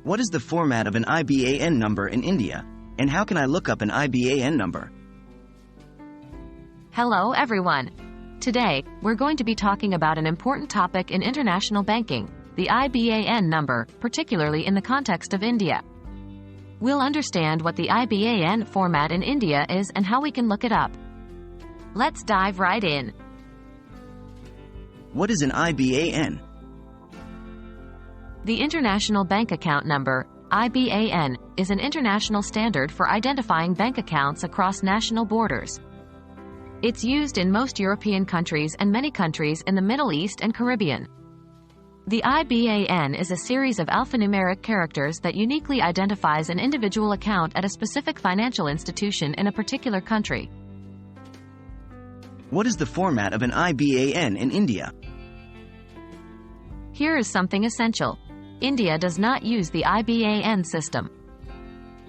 What is the format of an IBAN number in India, and how can I look up an IBAN number? Hello everyone. Today, we're going to be talking about an important topic in international banking, the IBAN number, particularly in the context of India. We'll understand what the IBAN format in India is and how we can look it up. Let's dive right in. What is an IBAN? The International Bank Account Number, IBAN, is an international standard for identifying bank accounts across national borders. It's used in most European countries and many countries in the Middle East and Caribbean. The IBAN is a series of alphanumeric characters that uniquely identifies an individual account at a specific financial institution in a particular country. What is the format of an IBAN in India? Here is something essential. India does not use the IBAN system.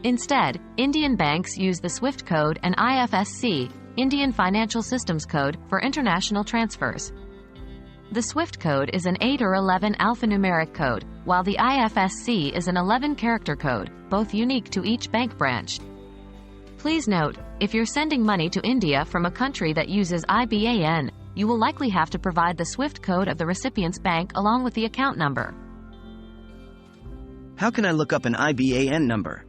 Instead, Indian banks use the SWIFT code and IFSC, Indian Financial Systems Code, for international transfers. The SWIFT code is an 8 or 11 alphanumeric code, while the IFSC is an 11-character code, both unique to each bank branch. Please note, if you're sending money to India from a country that uses IBAN, you will likely have to provide the SWIFT code of the recipient's bank along with the account number. How can I look up an IBAN number?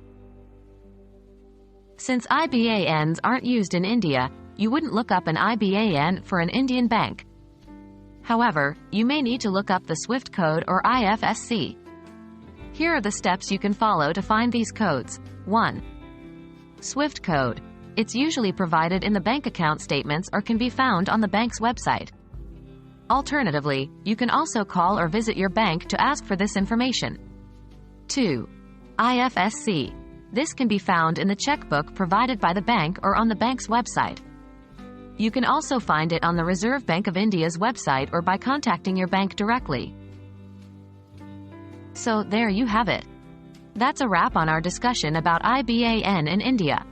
Since IBANs aren't used in India, you wouldn't look up an IBAN for an Indian bank. However, you may need to look up the SWIFT code or IFSC. Here are the steps you can follow to find these codes. 1. SWIFT code. It's usually provided in the bank account statements or can be found on the bank's website. Alternatively, you can also call or visit your bank to ask for this information. 2. IFSC. This can be found in the checkbook provided by the bank or on the bank's website. You can also find it on the Reserve Bank of India's website or by contacting your bank directly. So, there you have it. That's a wrap on our discussion about IBAN in India.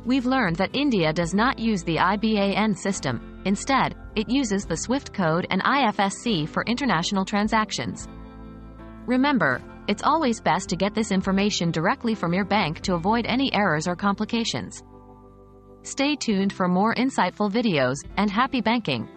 We've learned that India does not use the IBAN system. Instead, it uses the SWIFT code and IFSC for international transactions. Remember, it's always best to get this information directly from your bank to avoid any errors or complications. Stay tuned for more insightful videos, and happy banking!